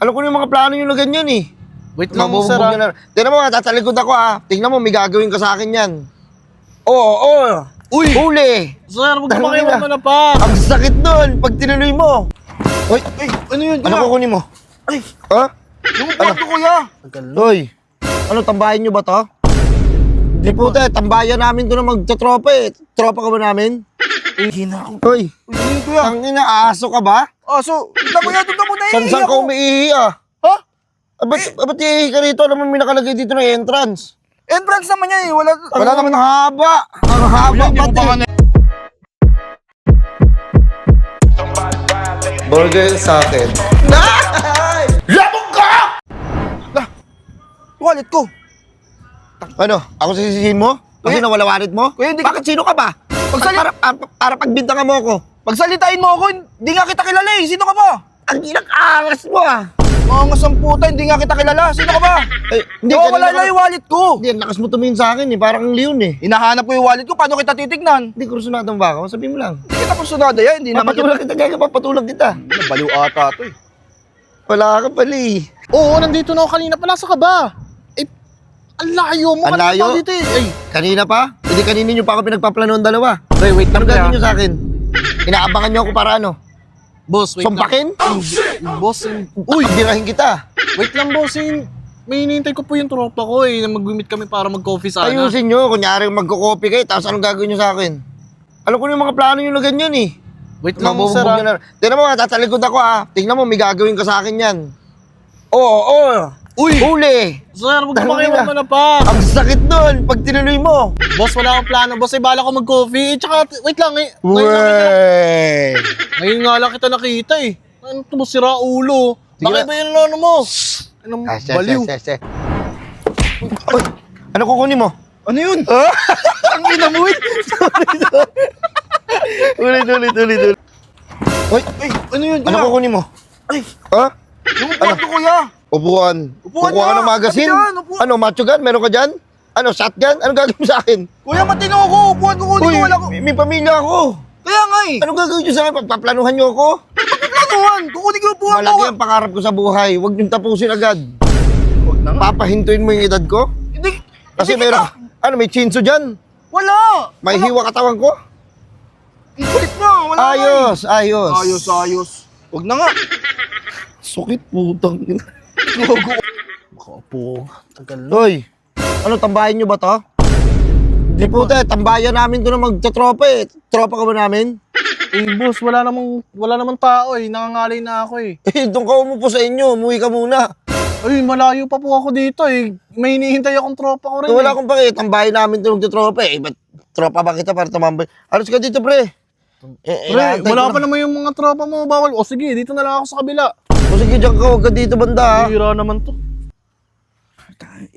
Alam ko na yung mga plano nyo na ganyan eh. Wait lang, sir. Tignan mo, tatalikod ako Tignan mo, may gagawin ka sa akin yan. Oo. Uy! Huli! Sir, huwag Tangina. mo kayo naman na pa. Ang sakit nun, pag tinuloy mo. Uy, Ano yun, ano kukunin mo? Ay! Ha? Yung kwarto, kuya! Hoy, ano, tambayan nyo ba to? Di puta, tambayan namin to na magtatropa eh. Tropa ka ba namin? Hina ako. Hoy, Kuya. tangina, aso ka ba? So, ito kuya, doon ka muna San ka umiihi Ha? Ba't iihi ka rito? Alam mo may nakalagay dito na entrance. Entrance naman yan eh. Wala naman ang haba. Ang haba pati. Burger sa akin. Labog ka! Wallet ko. Ano? Ako sisisihin mo? Kasi nawala wallet mo? Kuya, hindi Bakit sino ka ba? Para pagbintangan mo ako. Pagsalitain mo ako, hindi nga kita kilala eh. Sino ka ba? Ang angas mo Angas ang puta, hindi nga kita kilala. Sino ka ba? Hindi, wala na yung wallet ko. Hindi, lakas mo tumingin sa akin parang ang leon Hinahanap ko yung wallet ko, paano kita titignan? Hindi, kursunadong ba ako? Sabihin mo lang. Hindi kita kursunada yan, hindi naman Papatulang kita, gaya papatulang kita. Baliw ata to eh. Wala ka pala Oo, nandito na ako kanina pa. Nasa ka ba? Eh, ang layo mo. Ang kanina layo? pa dito eh. Ay, Kanina pa? Hindi, kanina nyo pa ako pinagpaplanoon dalawa. Wait Ano gagawin nyo sa akin? Inaabangan nyo ako para ano? boss, wait Sumpakin? lang. Boss, Uy, birahin kita. wait lang boss. May hinihintay ko po yung tropa ko na mag-meet kami para mag-coffee sana. Ayusin nyo, kunyari magko-copy kayo, tapos anong gagawin nyo sa akin? Alam ko na yung mga plano nyo na ganyan Wait lang, sir. Mabubugbog nyo na. Tignan mo, tatalikod ako Tignan mo, may gagawin ka sa akin yan. Oo. Uy! Huli! Sir, huwag mo kayo Tangina. naman na pa. Ang sakit nun, pag tinuloy mo. Boss, wala akong plano. Boss, bala ko mag-coffee. Tsaka, wait lang eh. Wey! Ngayon nga lang kita nakita eh. Ano ito mo, sira ulo? Sige Bakit na. ba yun ano mo? Anong baliw? Uy, ano kukunin mo? Ano yun? Ang inamuit! Ulit. Uy, Ano yun, ano kuya? kukunin mo? Ay, Ha? yung kwarto, kuya. Upuan. Upuan Kukuha ka nga. ng magasin? Sabi dyan, upuan. Ano, macho gun? Meron ka dyan? Ano, shotgun? Anong gagawin mo sa akin? Kuya, matino ako. Upuan ko, kunin Uy, ko, wala ko. may pamilya ako. Kaya nga eh. Anong gagawin nyo sa akin? Pagpaplanuhan nyo ako? Planuhan, kukunin ko yung upuan ko. Malaki ang pangarap ko sa buhay. Huwag nyo tapusin agad. Huwag na nga. Papahintuin mo yung edad ko? Hindi, Kasi hindi meron, kita. ano, may chinso dyan. Wala. May hiwa katawan ko. Ang kulit mo, wala nga eh. Ayos. Huwag na nga. Sukit putang. Opo, tagal na. Hoy, ano, tambayan nyo ba to? Di puta, tambayan namin to na magtatropa Tropa ka ba namin? Eh, boss, wala namang tao eh. Nangangalay na ako eh. Doon ka umupo sa inyo. Umuwi ka muna. Ay, malayo pa po ako dito eh. May hinihintay akong tropa ko rin Wala akong pake. Tambayan namin to magtatropa Ba't tropa ba kita para tumambay? Alos ka dito, pre. Pre, wala pa naman yung mga tropa mo. Bawal. O sige, dito na lang ako sa kabila. O sige, dyan ka. Huwag ka dito banda Hira naman to.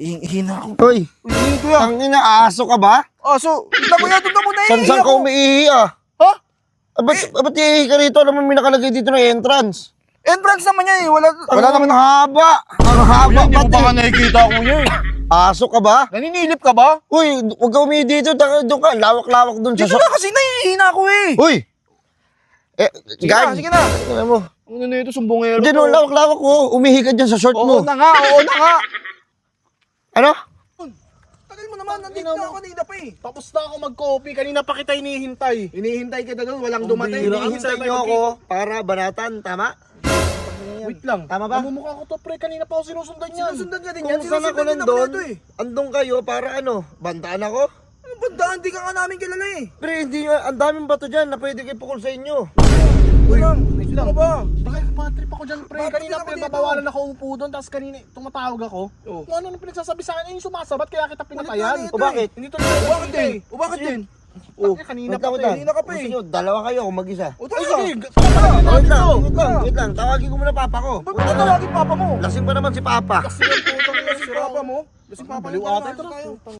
Hina ako. Hoy, Hindi, kuya. ang inaaso ka ba? So, ito kuya, doon ka muna eh. San ka umiihi Ha? Ba't iihi ka rito? Alam mo may nakalagay dito na entrance. Entrance naman yan eh. Wala naman ang haba. Ang haba Kuya, hindi mo pati. pa nga nakikita, kuya eh. Aso ka ba? Naninilip ka ba? Uy, huwag ka umihi dito. Doon ka. Lawak-lawak doon sa Dito na kasi nahihina ako eh. Uy! Sige na, sige na. Alam mo. Ano na ito, sumbongero Hindi no, lawak-lawak ko. Umihi ka dyan sa short Oo mo. na nga, oo na nga. Ano? Tagal mo naman, nandito na ako kanina pa eh. Tapos na ako mag-coffee. Kanina pa kita hinihintay. Hinihintay kita doon, walang Ang dumating. bihira. Hinihintay niyo ako para banatan, tama? Wait lang. Tama ba? Namumukha ko to, pre. Kanina pa ako sinusundan yan. Sinusundan ka din yan, Kung saan ako sinusundan din ako nandun, nito eh. andun kayo para ano, bantaan ako? Ano bandaan, di ka nga namin kilala eh. Pre, hindi nga, ang daming bato dyan na pwede kayo pukul sa inyo. Uy, sino ka ba? Bakit bad trip ako dyan, pre? Bakit Kanina ako pa dito? babawalan ako upo doon, tapos kanina tumatawag ako. Oh. Kung ano nang pinagsasabi sa akin, yung sumasabat, kaya kita pinatayan. Ito O bakit? Hindi to na Bakit din? O bakit din? Oh, Kanina wait pa lang, to eh. Kanina ka pa Gusto eh. nyo, dalawa kayo, ako mag-isa. O Ay, talaga? sige. Wait lang. Tawagin ko muna papa ko. Ba't tatawagin papa mo? Lasing pa naman si papa. Kasi yung putang ina si papa mo. Kasi papa Baliw mo ata ito. tayo.